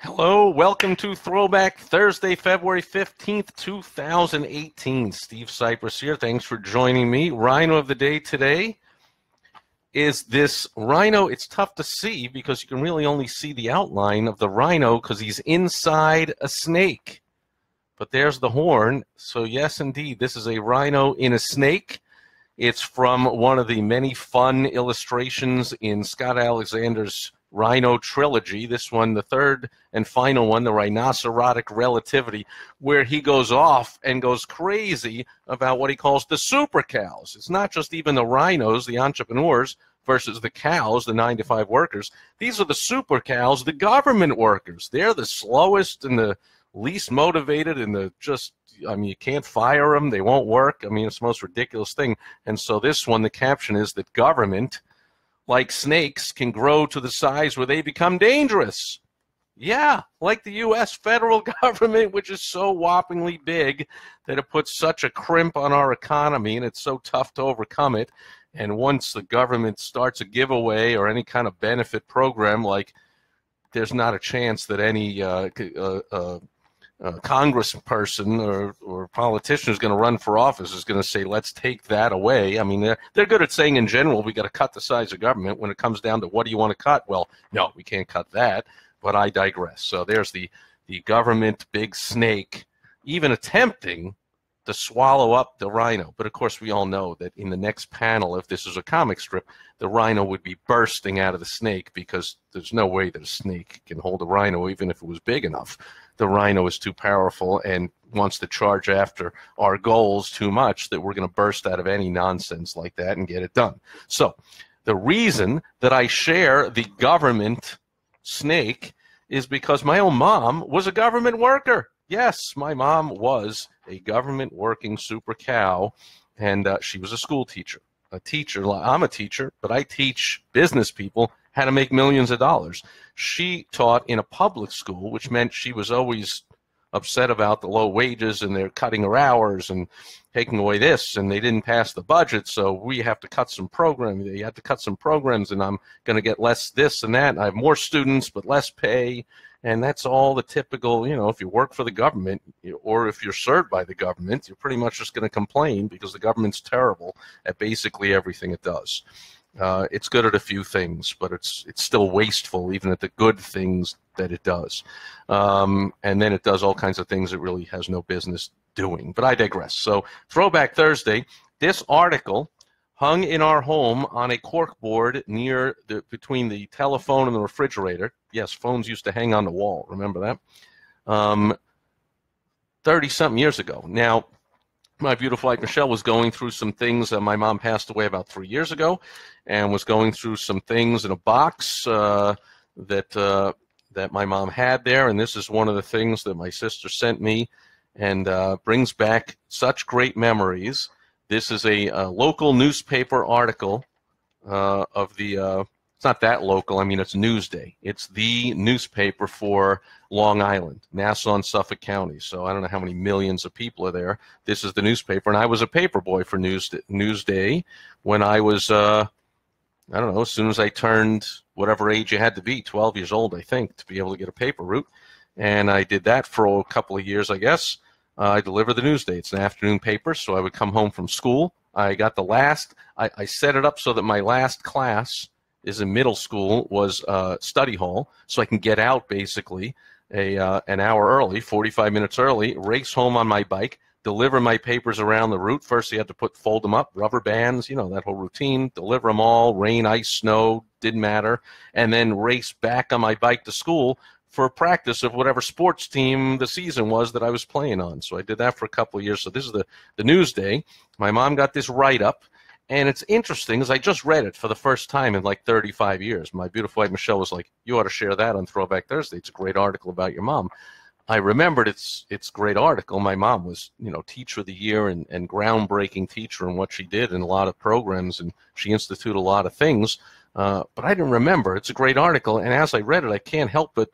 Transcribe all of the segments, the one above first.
Hello, welcome to Throwback Thursday, February 15th, 2018. Steve Sipress here. Thanks for joining me. Rhino of the day today is this rhino. It's tough to see because you can really only see the outline of the rhino because he's inside a snake. But there's the horn. So yes, indeed, this is a rhino in a snake. It's from one of the many fun illustrations in Scott Alexander's Rhino trilogy. This one, the third and final one, the Rhinocerotic Relativity, where he goes off and goes crazy about what he calls the super cows. It's not just even the rhinos, the entrepreneurs, versus the cows, the 9-to-5 workers. These are the super cows, the government workers. They're the slowest and the least motivated and you can't fire them. They won't work. It's the most ridiculous thing. And so this one, the caption is that government, like snakes, can grow to the size where they become dangerous. Yeah, like the U.S. federal government, which is so whoppingly big that it puts such a crimp on our economy, and it's so tough to overcome it. And once the government starts a giveaway or any kind of benefit program, like there's not a chance that any congressperson or politician who's going to run for office is going to say, let's take that away. They're good at saying in general, we got to cut the size of government. When it comes down to what do you want to cut? Well, no, we can't cut that, but I digress. So there's the government big snake, even attempting to swallow up the rhino. But of course, we all know that in the next panel, if this is a comic strip, the rhino would be bursting out of the snake because there's no way that a snake can hold a rhino, even if it was big enough. The rhino is too powerful and wants to charge after our goals too much that we're going to burst out of any nonsense like that and get it done. So the reason that I share the government snake is because my own mom was a government worker. Yes, my mom was a government working super cow, and she was a school teacher. I'm a teacher, but I teach business people how to make millions of dollars. She taught in a public school, which meant she was always upset about the low wages and they're cutting her hours and taking away this, and they didn't pass the budget, so we have to cut some programs. They had to cut some programs, and I'm going to get less this and that. And I have more students, but less pay. And that's all the typical, if you work for the government or if you're served by the government, you're pretty much just going to complain because the government's terrible at basically everything it does. It's good at a few things, but it's still wasteful even at the good things that it does. And then it does all kinds of things it really has no business doing. But I digress. So Throwback Thursday, this article hung in our home on a cork board between the telephone and the refrigerator. Yes, phones used to hang on the wall. Remember that? 30-something years ago. Now, my beautiful wife, Michelle, was going through some things. My mom passed away about 3 years ago and was going through some things in a box that my mom had there. And this is one of the things that my sister sent me and brings back such great memories. This is a local newspaper article of the it's not that local. It's Newsday. It's the newspaper for Long Island, Nassau and Suffolk County. So I don't know how many millions of people are there. This is the newspaper, and I was a paper boy for Newsday when I was, I don't know, as soon as I turned whatever age you had to be, 12 years old, I think, to be able to get a paper route. And I did that for a couple of years, I guess. I delivered the Newsday. It's an afternoon paper, so I would come home from school. I got I set it up so that my last class is in middle school was study hall, so I can get out basically an hour early, 45 minutes early, race home on my bike, deliver my papers around the route. First, you had to fold them up, rubber bands, that whole routine, deliver them all, rain, ice, snow, didn't matter, and then race back on my bike to school for practice of whatever sports team the season was that I was playing on. So I did that for a couple of years. So this is the Newsday. My mom got this write-up. And it's interesting because I just read it for the first time in like 35 years. My beautiful wife, Michelle, was like, you ought to share that on Throwback Thursday. It's a great article about your mom. I remembered it's a great article. My mom was, Teacher of the Year and groundbreaking teacher in what she did in a lot of programs, and she instituted a lot of things. But I didn't remember. It's a great article. And as I read it, I can't help but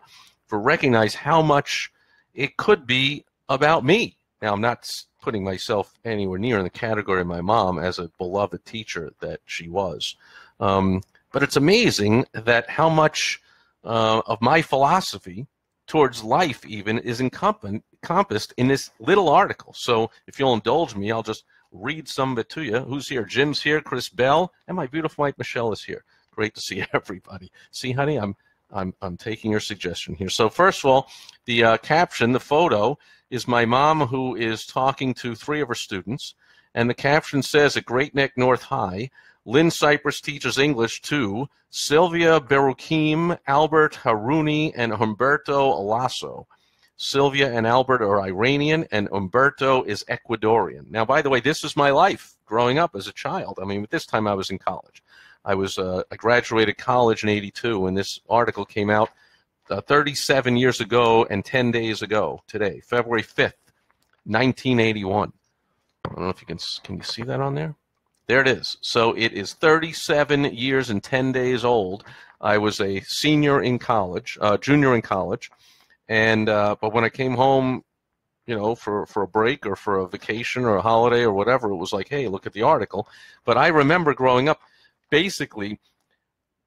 recognize how much it could be about me. Now, I'm not putting myself anywhere near in the category of my mom as a beloved teacher that she was. But it's amazing that how much of my philosophy towards life even is encompassed in this little article. So if you'll indulge me, I'll just read some of it to you. Who's here? Jim's here, Chris Bell, and my beautiful wife Michelle is here. Great to see everybody. See, honey, I'm taking your suggestion here. So first of all, the caption, the photo, is my mom who is talking to 3 of her students, and the caption says, at Great Neck North High, Lynn Sipress teaches English to Sylvia Berukim, Albert Haruni, and Humberto Alasso. Sylvia and Albert are Iranian, and Humberto is Ecuadorian. Now, by the way, this is my life growing up as a child. I mean, at this time I was in college. I graduated college in '82, and this article came out 37 years ago and 10 days ago today, February 5th, 1981. I don't know if you can you see that on there? There it is. So it is 37 years and 10 days old. I was a senior in college, junior in college, and but when I came home, you know, for a break or for a vacation or a holiday or whatever, it was like, hey, look at the article. But I remember growing up, basically,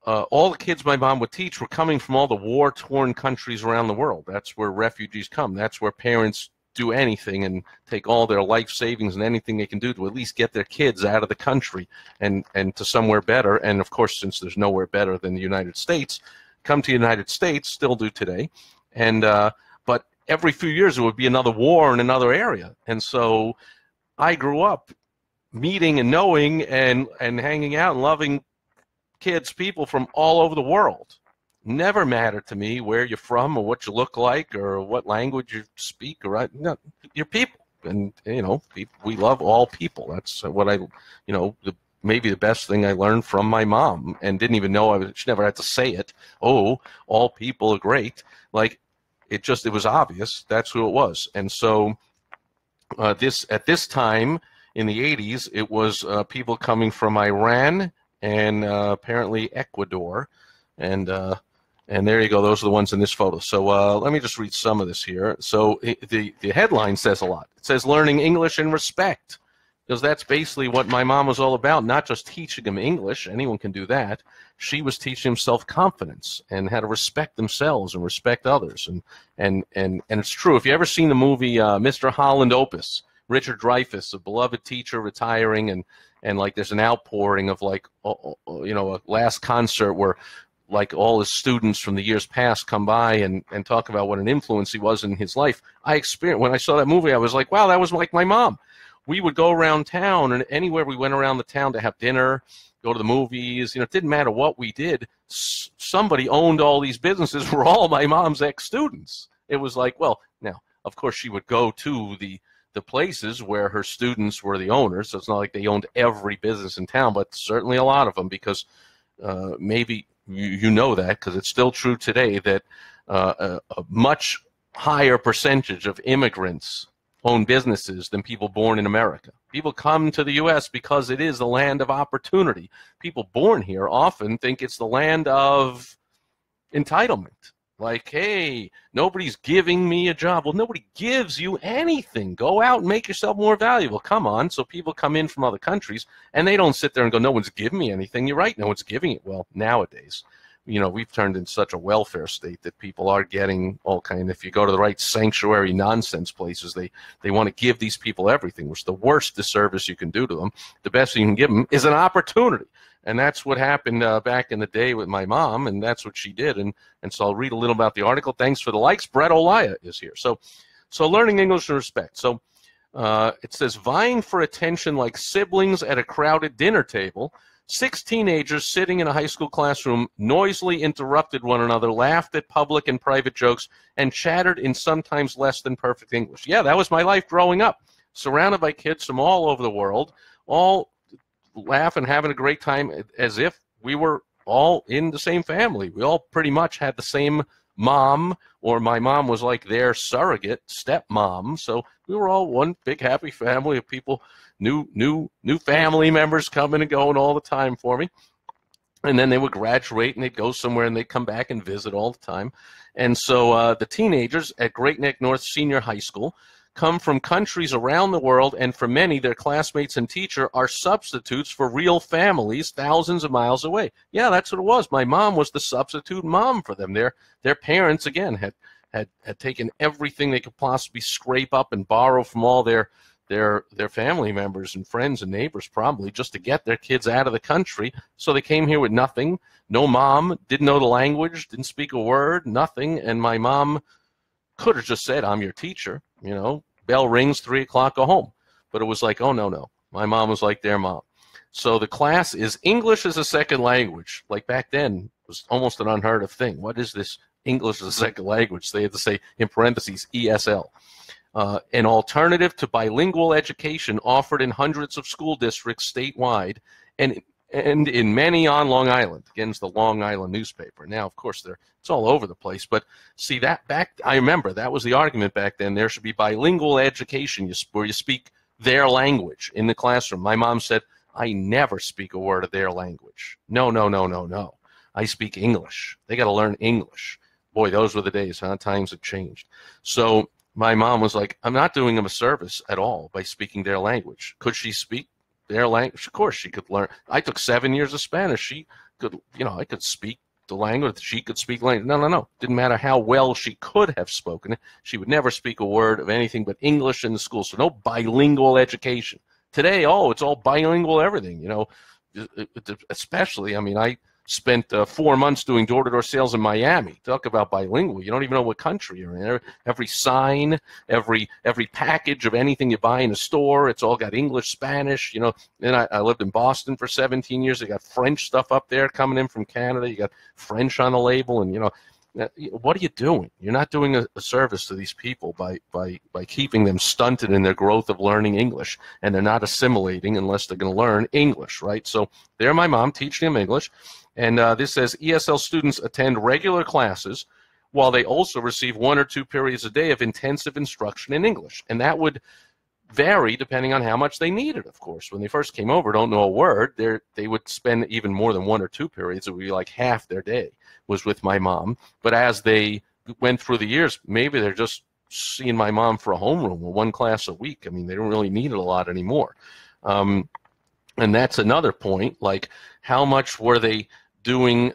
all the kids my mom would teach were coming from all the war-torn countries around the world. That's where refugees come. That's where parents do anything and take all their life savings and anything they can do to at least get their kids out of the country and to somewhere better. And of course, since there's nowhere better than the United States, come to the United States, still do today. And but every few years there would be another war in another area. And so I grew up meeting and knowing and hanging out and loving people from all over the world. Never mattered to me where you're from or what you look like or what language you speak, or no, you're people. And, you know, we love all people. That's what maybe the best thing I learned from my mom, and didn't even know she never had to say it. Oh, all people are great. Like, it was obvious. That's who it was. And so at this time in the 80s, it was people coming from Iran and apparently Ecuador. And there you go. Those are the ones in this photo. So let me just read some of this here. So the headline says a lot. It says learning English and respect, because that's basically what my mom was all about, not just teaching them English. Anyone can do that. She was teaching them self-confidence and how to respect themselves and respect others. And it's true. If you ever seen the movie Mr. Holland Opus, Richard Dreyfuss, a beloved teacher retiring, and like there's an outpouring of like, you know, a last concert where like all his students from the years past come by and talk about what an influence he was in his life. I experienced, when I saw that movie, I was like, wow, that was like my mom. We would go around town, and anywhere we went around the town to have dinner, go to the movies, you know, it didn't matter what we did. Somebody owned all these businesses, were all my mom's ex-students. It was like, well, now, of course, she would go to the places where her students were the owners, so it's not like they owned every business in town, but certainly a lot of them, because maybe you know that, because it's still true today, that a much higher percentage of immigrants own businesses than people born in America. People come to the U.S. because it is the land of opportunity. People born here often think it's the land of entitlement. Like, hey, nobody's giving me a job. Well, nobody gives you anything. Go out and make yourself more valuable. Come on. So people come in from other countries, and they don't sit there and go, no one's giving me anything. You're right, no one's giving it. Well, nowadays, you know, we've turned into such a welfare state that people are getting all kind. If you go to the right sanctuary nonsense places, they want to give these people everything, which is the worst disservice you can do to them. The best thing you can give them is an opportunity. And that's what happened back in the day with my mom, and that's what she did. And so I'll read a little about the article. Thanks for the likes. Brett Olaya is here. So learning English and respect. So it says, vying for attention like siblings at a crowded dinner table, 6 teenagers sitting in a high school classroom noisily interrupted one another, laughed at public and private jokes, and chattered in sometimes less than perfect English. Yeah, that was my life growing up, surrounded by kids from all over the world, all laughing, having a great time, as if we were all in the same family. We all pretty much had the same mom, or my mom was like their surrogate stepmom. So we were all one big happy family of people, new family members coming and going all the time for me. And then they would graduate and they'd go somewhere and they'd come back and visit all the time. And so the teenagers at Great Neck North Senior High School come from countries around the world, and for many, their classmates and teacher are substitutes for real families thousands of miles away. Yeah, that's what it was. My mom was the substitute mom for them. Their parents, again, had had taken everything they could possibly scrape up and borrow from all their family members and friends and neighbors, probably just to get their kids out of the country. So they came here with nothing, no mom, didn't know the language, didn't speak a word, nothing. And my mom could have just said, I'm your teacher, you know, bell rings, 3 o'clock, go home. But it was like, oh, no. My mom was like their mom. So the class is English as a second language. Like back then, it was almost an unheard of thing. What is this English as a second language? They had to say, in parentheses, ESL. An alternative to bilingual education offered in hundreds of school districts statewide and in many on Long Island. Again, it's the Long Island newspaper. Now, of course, it's all over the place. But see, that I remember that was the argument back then. There should be bilingual education where you speak their language in the classroom. My mom said, I never speak a word of their language. No. I speak English. They got to learn English. Boy, those were the days, huh? Times have changed. So my mom was like, I'm not doing them a service at all by speaking their language. Could she speak their language? Of course she could learn. I took 7 years of Spanish. She could, I could speak the language. She could speak language. No. Didn't matter how well she could have spoken it. She would never speak a word of anything but English in the school. So no bilingual education. Today, it's all bilingual everything, especially, I spent 4 months doing door-to-door sales in Miami. Talk about bilingual. You don't even know what country you're in. Every sign, every package of anything you buy in a store, it's all got English, Spanish. Then I lived in Boston for 17 years. They got French stuff up there coming in from Canada. You got French on the label, and what are you doing? You're not doing a service to these people by keeping them stunted in their growth of learning English, and they're not assimilating unless they're going to learn English, right? So there, my mom teaching them English. And this says ESL students attend regular classes while they also receive 1 or 2 periods a day of intensive instruction in English. And that would vary depending on how much they needed, of course. When they first came over, don't know a word, they would spend even more than 1 or 2 periods. It would be like half their day was with my mom. But as they went through the years, maybe they're just seeing my mom for a homeroom or 1 class a week. They don't really need it a lot anymore. And that's another point, like how much were they doing,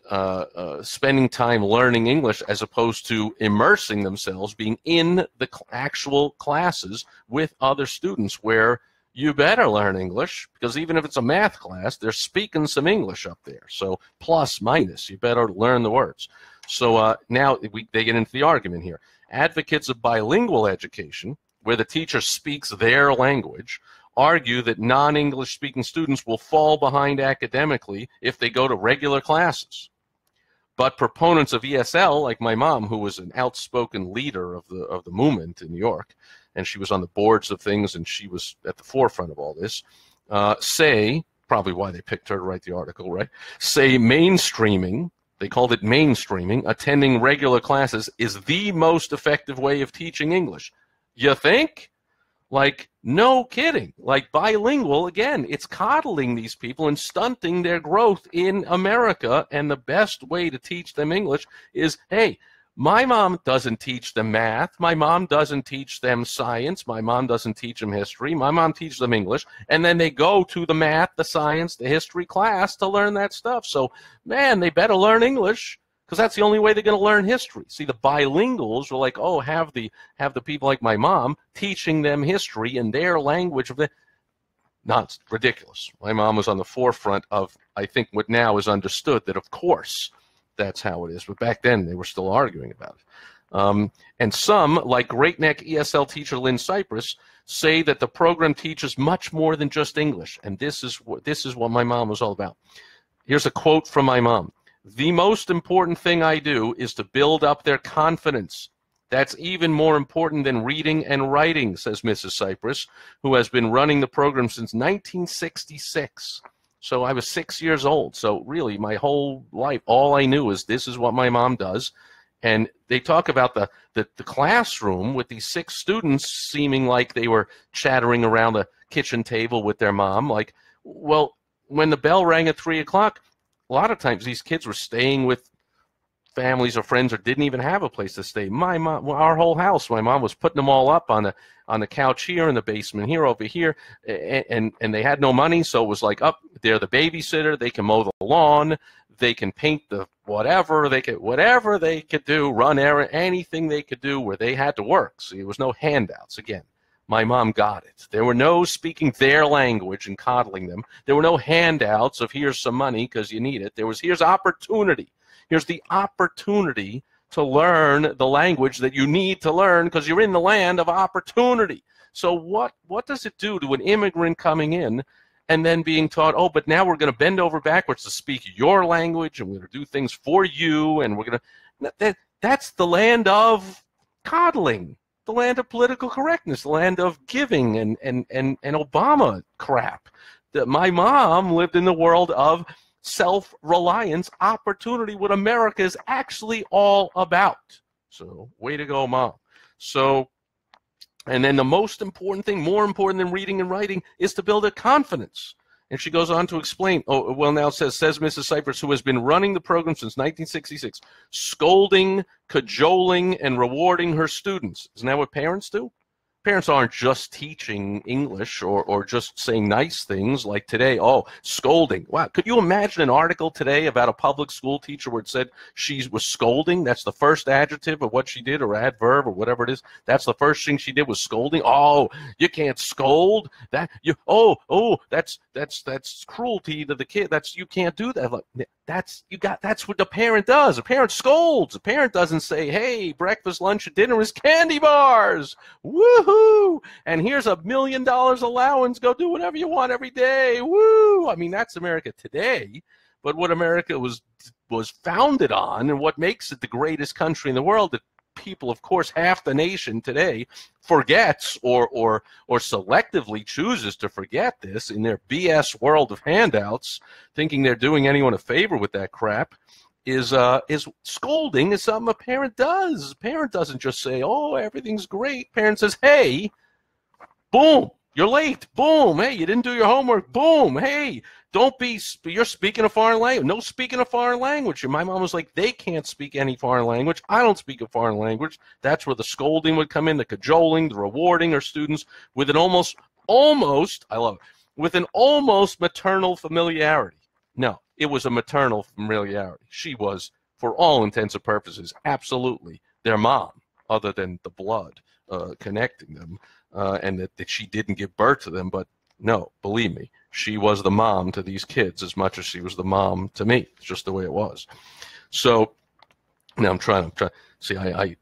spending time learning English as opposed to immersing themselves, being in the actual classes with other students where you better learn English, because even if it's a math class, they're speaking some English up there. So plus, minus, you better learn the words. So now they get into the argument here. Advocates of bilingual education, where the teacher speaks their language, argue that non-English speaking students will fall behind academically if they go to regular classes. But proponents of ESL, like my mom, who was an outspoken leader of the movement in New York, and she was on the boards of things, and she was at the forefront of all this, say, probably why they picked her to write the article, right? Say mainstreaming, they called it mainstreaming, attending regular classes is the most effective way of teaching English. You think? Like, no kidding. Like, bilingual, again, it's coddling these people and stunting their growth in America. And the best way to teach them English is, hey, my mom doesn't teach them math. My mom doesn't teach them science. My mom doesn't teach them history. My mom teaches them English. And then they go to the math, the science, the history class to learn that stuff. So, man, they better learn English, because that's the only way they're going to learn history. See, the bilinguals were like, oh, have the people like my mom teaching them history in their language. Not ridiculous. My mom was on the forefront of, I think, what now is understood, that of course that's how it is. But back then they were still arguing about it. And some, like Great Neck ESL teacher Lynn Sipress, say that the program teaches much more than just English. And this is what my mom was all about. Here's a quote from my mom. The most important thing I do is to build up their confidence. That's even more important than reading and writing, says Mrs. Sipress, who has been running the program since 1966. So I was 6 years old. So really, my whole life, all I knew is this is what my mom does. And they talk about the classroom with these 6 students seeming like they were chattering around the kitchen table with their mom. Like, well, when the bell rang at 3 o'clock, a lot of times these kids were staying with families or friends or didn't even have a place to stay. My mom, our whole house, my mom was putting them all up on the couch here in the basement, here, over here, and they had no money, so it was like, up, they're the babysitter, they can mow the lawn, they can paint the whatever they could do, run errand, anything they could do where they had to work. See, there was no handouts. Again, my mom got it. There were no speaking their language and coddling them. There were no handouts of here's some money because you need it. There was here's opportunity. Here's the opportunity to learn the language that you need to learn because you're in the land of opportunity. So what does it do to an immigrant coming in and then being taught, oh, but now we're going to bend over backwards to speak your language, and we're going to do things for you, and we're going to that's the land of coddling, the land of political correctness, the land of giving and Obama crap. My mom lived in the world of self-reliance, opportunity, what America is actually all about. So way to go, Mom. So, and then the most important thing, more important than reading and writing, is to build a confidence. And she goes on to explain, oh, well, now it says Mrs. Sipress, who has been running the program since 1966, scolding, cajoling, and rewarding her students. Isn't that what parents do? Parents aren't just teaching English or just saying nice things like today, oh, scolding. Wow, could you imagine an article today about a public school teacher where it said she was scolding? That's the first adjective of what she did, or adverb, or whatever it is. That's the first thing she did was scolding. Oh, you can't scold. That's cruelty to the kid. You can't do that. That's what the parent does. A parent scolds. A parent doesn't say, hey, breakfast, lunch, and dinner is candy bars. Woohoo! And here's $1 million allowance. Go do whatever you want every day. Woo! I mean, that's America today. But what America was founded on, and what makes it the greatest country in the world, that people, of course, half the nation today forgets or selectively chooses to forget this in their BS world of handouts, thinking they're doing anyone a favor with that crap, is scolding is something a parent does. A parent doesn't just say, oh, everything's great. Parent says, hey, boom, you're late. Boom, hey, you didn't do your homework. Boom, hey, you're speaking a foreign language. No speaking a foreign language. And my mom was like, they can't speak any foreign language. I don't speak a foreign language. That's where the scolding would come in, the cajoling, the rewarding her students with an almost, I love it, with an almost maternal familiarity. No, it was a maternal familiarity. She was, for all intents and purposes, absolutely their mom, other than the blood connecting them, and that she didn't give birth to them. But no, believe me, she was the mom to these kids as much as she was the mom to me. It's just the way it was. So now I'm trying. See, I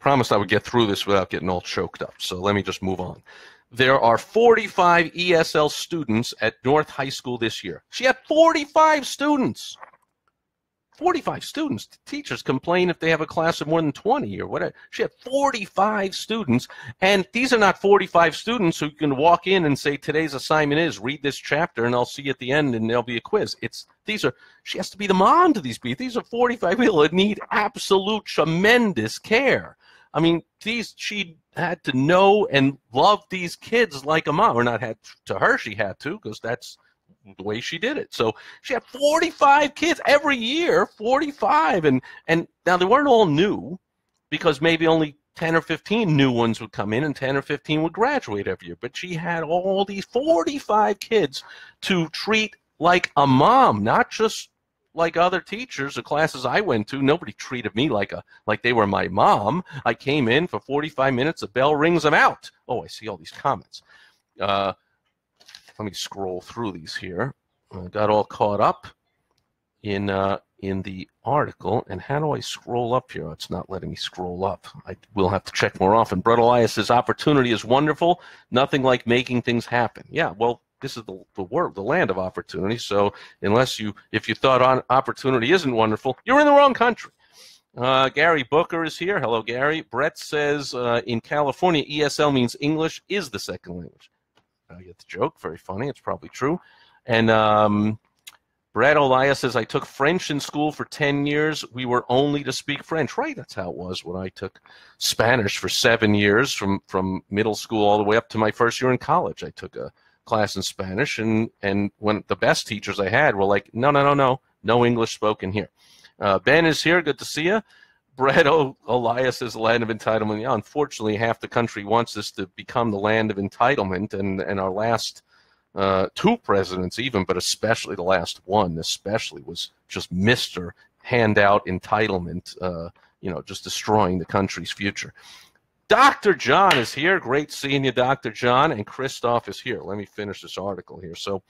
promised I would get through this without getting all choked up. So let me just move on. There are 45 ESL students at North High School this year. She had 45 students. 45 students. Teachers complain if they have a class of more than 20 or whatever. She had 45 students, and these are not 45 students who can walk in and say, today's assignment is read this chapter, and I'll see you at the end, and there'll be a quiz. She has to be the mom to these people. These are 45 people that need absolute tremendous care. I mean, she had to know and love these kids like a mom. Or not had to her, she had to, because that's the way she did it. So she had 45 kids every year, 45. And now they weren't all new, because maybe only 10 or 15 new ones would come in and 10 or 15 would graduate every year. But she had all these 45 kids to treat like a mom, not just like other teachers, the classes I went to. Nobody treated me like they were my mom. I came in for 45 minutes, the bell rings, I'm out. Oh, I see all these comments. Let me scroll through these here. I got all caught up in the article. And how do I scroll up here? It's not letting me scroll up. I will have to check more often. Brett Elias says, opportunity is wonderful. Nothing like making things happen. Yeah, well, this is the world, the land of opportunity. So if you thought opportunity isn't wonderful, you're in the wrong country. Gary Booker is here. Hello, Gary. Brett says, in California, ESL means English is the second language. I get the joke. Very funny. It's probably true. And Brad Elias says, I took French in school for 10 years. We were only to speak French. Right, that's how it was when I took Spanish for 7 years, from middle school all the way up to my first year in college. I took a class in Spanish, and when the best teachers I had were like, no English spoken here. Ben is here. Good to see you. Brett Elias is the land of entitlement. Yeah, unfortunately, half the country wants this to become the land of entitlement, and our last two presidents even, but especially the last one, especially was just Mr. Handout entitlement, just destroying the country's future. Dr. John is here. Great seeing you, Dr. John. And Christoph is here. Let me finish this article here. So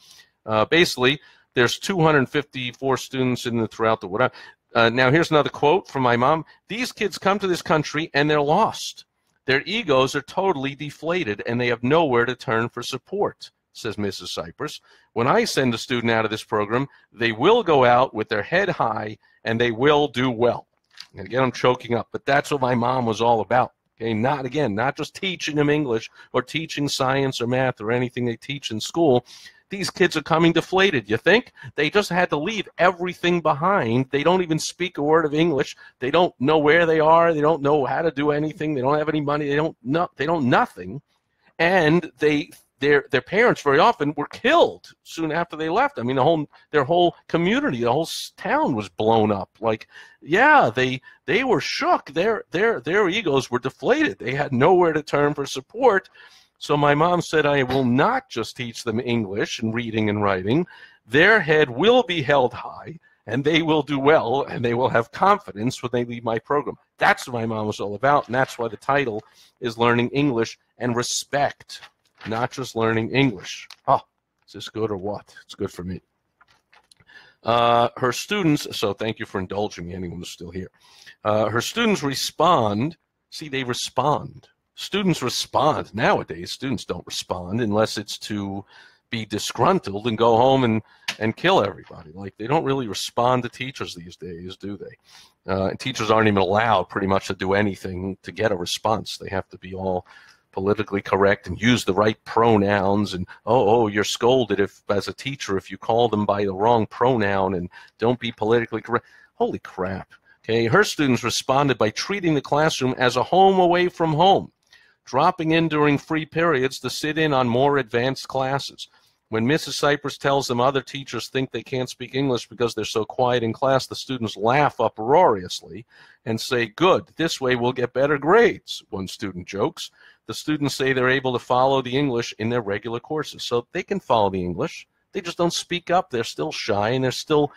basically, there's 254 students throughout the world. Now, here's another quote from my mom. These kids come to this country and they're lost. Their egos are totally deflated and they have nowhere to turn for support, says Mrs. Sipress. When I send a student out of this program, they will go out with their head high and they will do well. And again, I'm choking up, but that's what my mom was all about. Okay, not just teaching them English or teaching science or math or anything they teach in school. These kids are coming deflated. You think? They just had to leave everything behind. They don't even speak a word of English. They don't know where they are. They don't know how to do anything. They don't have any money. They don't nothing. And their parents very often were killed soon after they left. I mean, their whole community, the whole town was blown up. Like, yeah, they were shook. Their egos were deflated. They had nowhere to turn for support. So my mom said, I will not just teach them English and reading and writing. Their head will be held high, and they will do well, and they will have confidence when they leave my program. That's what my mom was all about, and that's why the title is Learning English and Respect, not just learning English. Oh, is this good or what? It's good for me. Her students, so thank you for indulging me, anyone who's still here. Her students respond. See, they respond. Students respond. Nowadays, students don't respond unless it's to be disgruntled and go home and kill everybody. Like, they don't really respond to teachers these days, do they? And teachers aren't even allowed pretty much to do anything to get a response. They have to be all politically correct and use the right pronouns. And, oh, you're scolded as a teacher if you call them by the wrong pronoun, and don't be politically correct. Holy crap. Okay, her students responded by treating the classroom as a home away from home, dropping in during free periods to sit in on more advanced classes. When Mrs. Sipress tells them other teachers think they can't speak English because they're so quiet in class, the students laugh uproariously and say, good, this way we'll get better grades, one student jokes. The students say they're able to follow the English in their regular courses. So they can follow the English. They just don't speak up. They're still shy, and they're still,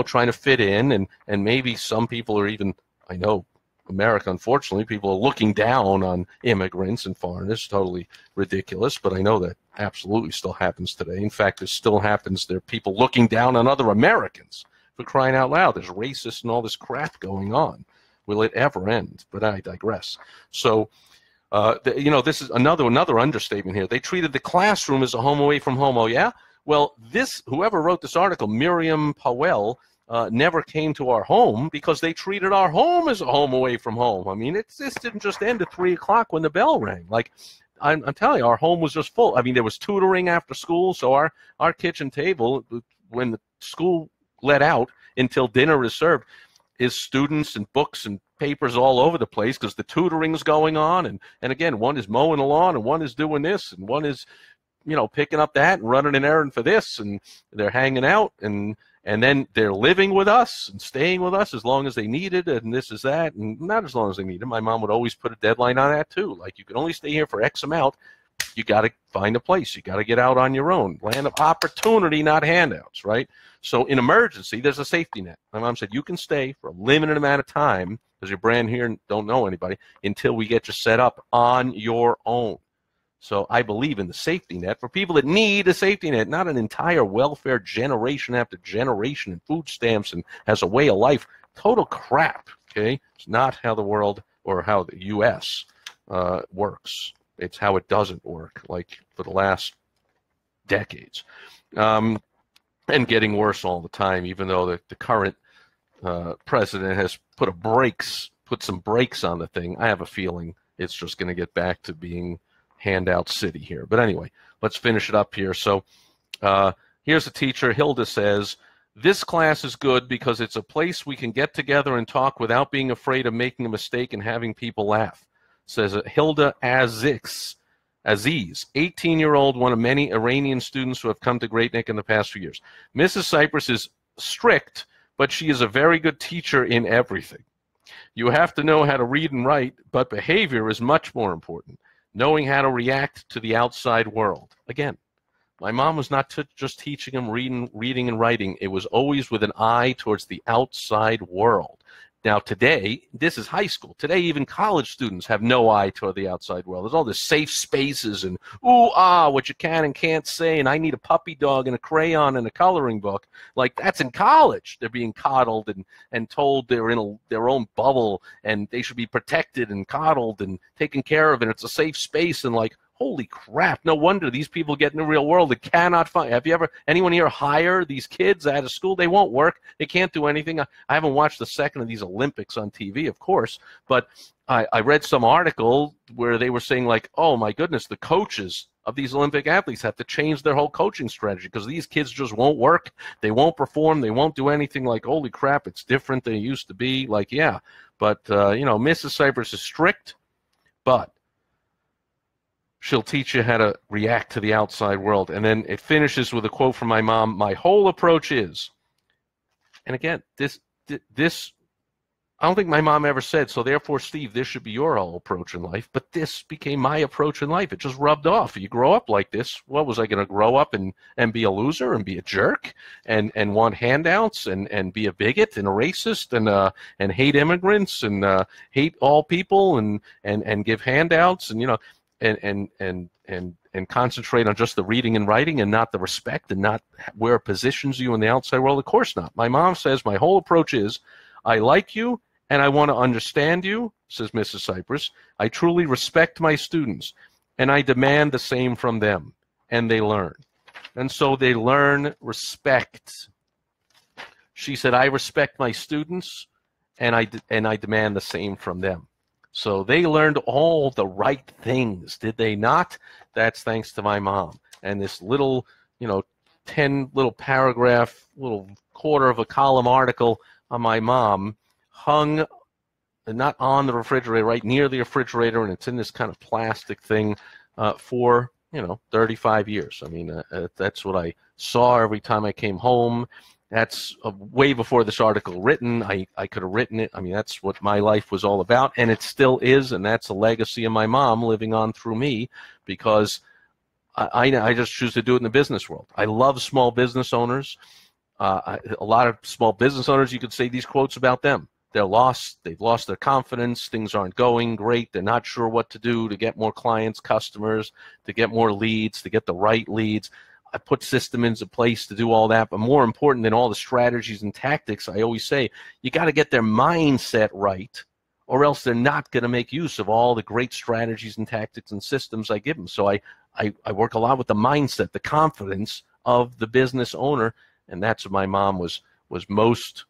trying to fit in. And maybe some people are even, I know, America, unfortunately, people are looking down on immigrants and foreigners. Totally ridiculous, but I know that absolutely still happens today. In fact, it still happens. There are people looking down on other Americans, for crying out loud. There's racist and all this crap going on. Will it ever end? But I digress. So, this is another understatement here. They treated the classroom as a home away from home. Oh, yeah? Well, whoever wrote this article, Miriam Powell, never came to our home because they treated our home as a home away from home. I mean, this didn't just end at 3 o'clock when the bell rang. Like, I'm telling you, our home was just full. I mean, there was tutoring after school, so our kitchen table, when the school let out until dinner is served, is students and books and papers all over the place because the tutoring's going on. And again, one is mowing the lawn and one is doing this and one is, picking up that and running an errand for this, and they're hanging out, and then they're living with us and staying with us as long as they needed, and this is that, and not as long as they needed. My mom would always put a deadline on that too. Like, you can only stay here for X amount. You got to find a place. You got to get out on your own. Land of opportunity, not handouts, right? So in emergency, there's a safety net. My mom said, you can stay for a limited amount of time because you're brand here and don't know anybody until we get you set up on your own. So I believe in the safety net for people that need a safety net, not an entire welfare generation after generation and food stamps and as a way of life. Total crap, okay? It's not how the world or how the U.S. Works. It's how it doesn't work, like for the last decades. And getting worse all the time, even though the current president has put some brakes on the thing. I have a feeling it's just going to get back to being handout city here. But anyway, let's finish it up here. So here's a teacher. Hilda says, this class is good because it's a place we can get together and talk without being afraid of making a mistake and having people laugh, says Hilda Aziz, 18-year-old, one of many Iranian students who have come to Great Neck in the past few years. Mrs. Sipress is strict, but she is a very good teacher in everything. You have to know how to read and write, but behavior is much more important. Knowing how to react to the outside world. Again, My mom was not just teaching them reading and writing. It was always with an eye towards the outside world. Now, today, this is high school. Today, even college students have no eye toward the outside world. There's all this safe spaces and, ooh, ah, what you can and can't say, and I need a puppy dog and a crayon and a coloring book. Like, that's in college. They're being coddled and told they're in their own bubble and they should be protected and coddled and taken care of, and it's a safe space. And, like, holy crap, no wonder these people get in the real world. They cannot find. Have you ever, anyone here hire these kids out of school? They won't work. They can't do anything. I haven't watched a second of these Olympics on TV, of course, but I read some article where they were saying, like, oh my goodness, the coaches of these Olympic athletes have to change their whole coaching strategy because these kids just won't work. They won't perform. They won't do anything. Like, holy crap, it's different than it used to be. Like, yeah, but, Mrs. Sipress is strict, but she'll teach you how to react to the outside world. And then it finishes with a quote from my mom. My whole approach is, and again, this, I don't think my mom ever said, so therefore, Steve, this should be your whole approach in life. But this became my approach in life. It just rubbed off. You grow up like this. What was I going to grow up and be a loser and be a jerk and want handouts and be a bigot and a racist and hate immigrants and hate all people and give handouts and, and concentrate on just the reading and writing and not the respect and not where it positions you in the outside world? Of course not. My mom says my whole approach is, I like you and I want to understand you, says Mrs. Sipress. I truly respect my students and I demand the same from them, and they learn. And so they learn respect. She said, I respect my students and I demand the same from them. So they learned all the right things, did they not? That's thanks to my mom. And this little, 10 little paragraph, little quarter of a column article on my mom hung not on the refrigerator, right near the refrigerator, and it's in this kind of plastic thing for, 35 years. I mean, that's what I saw every time I came home. That's way before this article written. I could have written it. I mean, that's what my life was all about, and it still is, and that's a legacy of my mom living on through me, because I just choose to do it in the business world. I love small business owners. A lot of small business owners, you could say these quotes about them. They're lost. They've lost their confidence. Things aren't going great. They're not sure what to do to get more clients, customers, to get more leads, to get the right leads. I put systems in place to do all that, but more important than all the strategies and tactics, I always say, you got to get their mindset right, or else they're not going to make use of all the great strategies and tactics and systems I give them. So I work a lot with the mindset, the confidence of the business owner, and that's what my mom was most,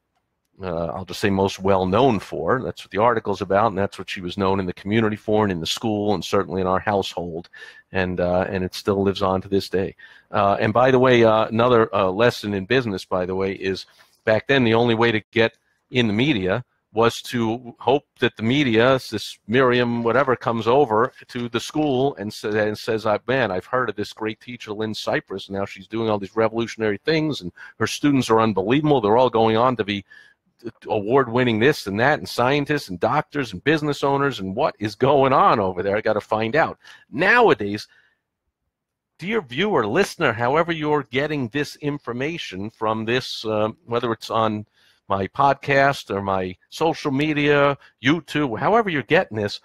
I'll just say most well known for. That's what the article's about, and that's what she was known in the community for, and in the school, and certainly in our household, and it still lives on to this day. And by the way, another lesson in business, by the way, is back then the only way to get in the media was to hope that the media, this Miriam whatever, comes over to the school and says, man, I've heard of this great teacher, Lynn Sipress, and now she's doing all these revolutionary things, and her students are unbelievable. They're all going on to be award-winning this and that, and scientists and doctors and business owners, and what is going on over there? I got to find out. Nowadays, dear viewer, listener, however you're getting this information from this, whether it's on my podcast or my social media, YouTube, however you're getting this,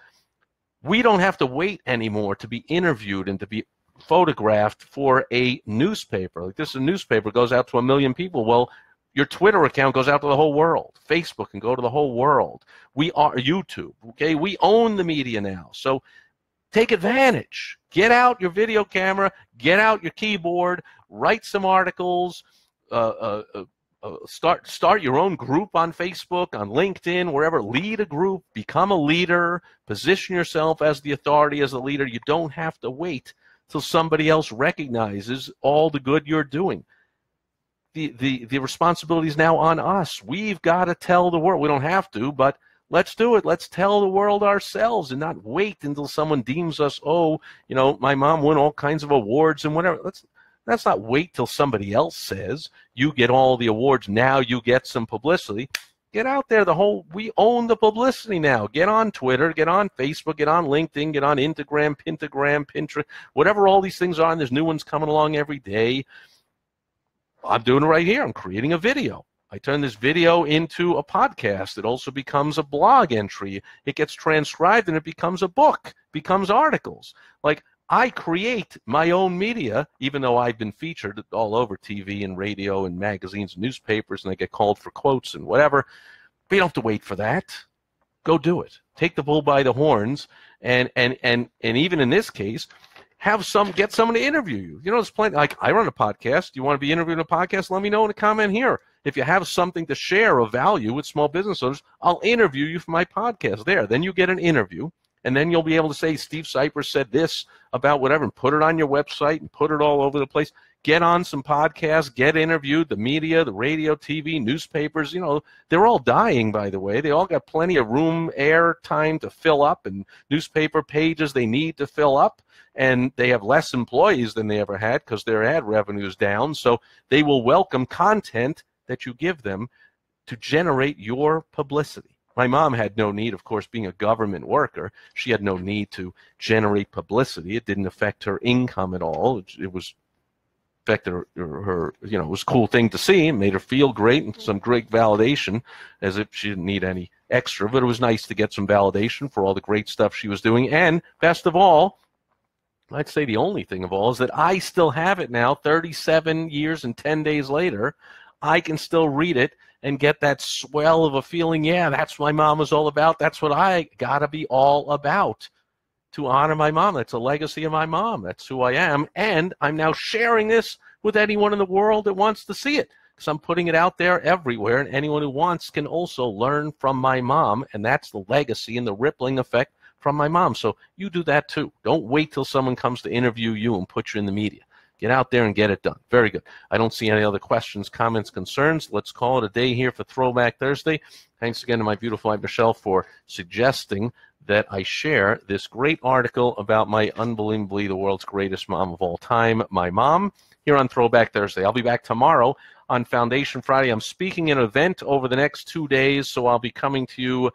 we don't have to wait anymore to be interviewed and to be photographed for a newspaper. Like this, a newspaper goes out to 1 million people. Well, your Twitter account goes out to the whole world. Facebook can go to the whole world. We are YouTube, okay? We own the media now. So take advantage. Get out your video camera. Get out your keyboard. Write some articles. Start your own group on Facebook, on LinkedIn, wherever. Lead a group. Become a leader. Position yourself as the authority, as a leader. You don't have to wait till somebody else recognizes all the good you're doing. The responsibility is now on us. We've got to tell the world. We don't have to, but let's do it. Let's tell the world ourselves and not wait until someone deems us, oh, my mom won all kinds of awards and whatever. Let's not wait till somebody else says, you get all the awards, now you get some publicity. Get out there. We own the publicity now. Get on Twitter, get on Facebook, get on LinkedIn, get on Instagram, Pinterest, whatever all these things are. And there's new ones coming along every day. I'm doing it right here. I'm creating a video. I turn this video into a podcast. It also becomes a blog entry. It gets transcribed and it becomes a book, becomes articles. Like, I create my own media, even though I've been featured all over TV and radio and magazines and newspapers, and I get called for quotes and whatever. But you don't have to wait for that. Go do it. Take the bull by the horns, and even in this case, get someone to interview you. You know, there's plenty. Like, I run a podcast. You want to be interviewed in a podcast? Let me know in a comment here. If you have something to share of value with small business owners, I'll interview you for my podcast there. Then you get an interview. And then you'll be able to say, Steve Sipress said this about whatever, and put it on your website and put it all over the place. Get on some podcasts, get interviewed. The media, the radio, TV, newspapers, you know, they're all dying, by the way. They all got plenty of room, air time to fill up, and newspaper pages they need to fill up. And they have less employees than they ever had because their ad revenue is down. So they will welcome content that you give them to generate your publicity. My mom had no need, of course, being a government worker. She had no need to generate publicity. It didn't affect her income at all. It was affected her, you know, it was a cool thing to see. It made her feel great and some great validation, as if she didn't need any extra. But it was nice to get some validation for all the great stuff she was doing. And best of all, I'd say the only thing of all is that I still have it now, 37 years and 10 days later. I can still read it and get that swell of a feeling, yeah, that's what my mom was all about. That's what I got to be all about, to honor my mom. That's a legacy of my mom. That's who I am. And I'm now sharing this with anyone in the world that wants to see it, because I'm putting it out there everywhere, and anyone who wants can also learn from my mom, and that's the legacy and the rippling effect from my mom. So you do that too. Don't wait till someone comes to interview you and put you in the media. Get out there and get it done. Very good. I don't see any other questions, comments, concerns. Let's call it a day here for Throwback Thursday. Thanks again to my beautiful wife, Michelle, for suggesting that I share this great article about my unbelievably the world's greatest mom of all time, my mom, here on Throwback Thursday. I'll be back tomorrow on Foundation Friday. I'm speaking at an event over the next 2 days, so I'll be coming to you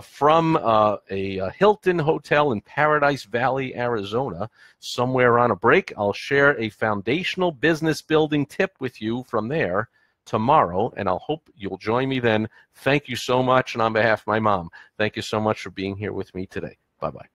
from a Hilton hotel in Paradise Valley, Arizona, somewhere on a break. I'll share a foundational business building tip with you from there tomorrow, and I'll hope you'll join me then. Thank you so much, and on behalf of my mom, thank you so much for being here with me today. Bye-bye.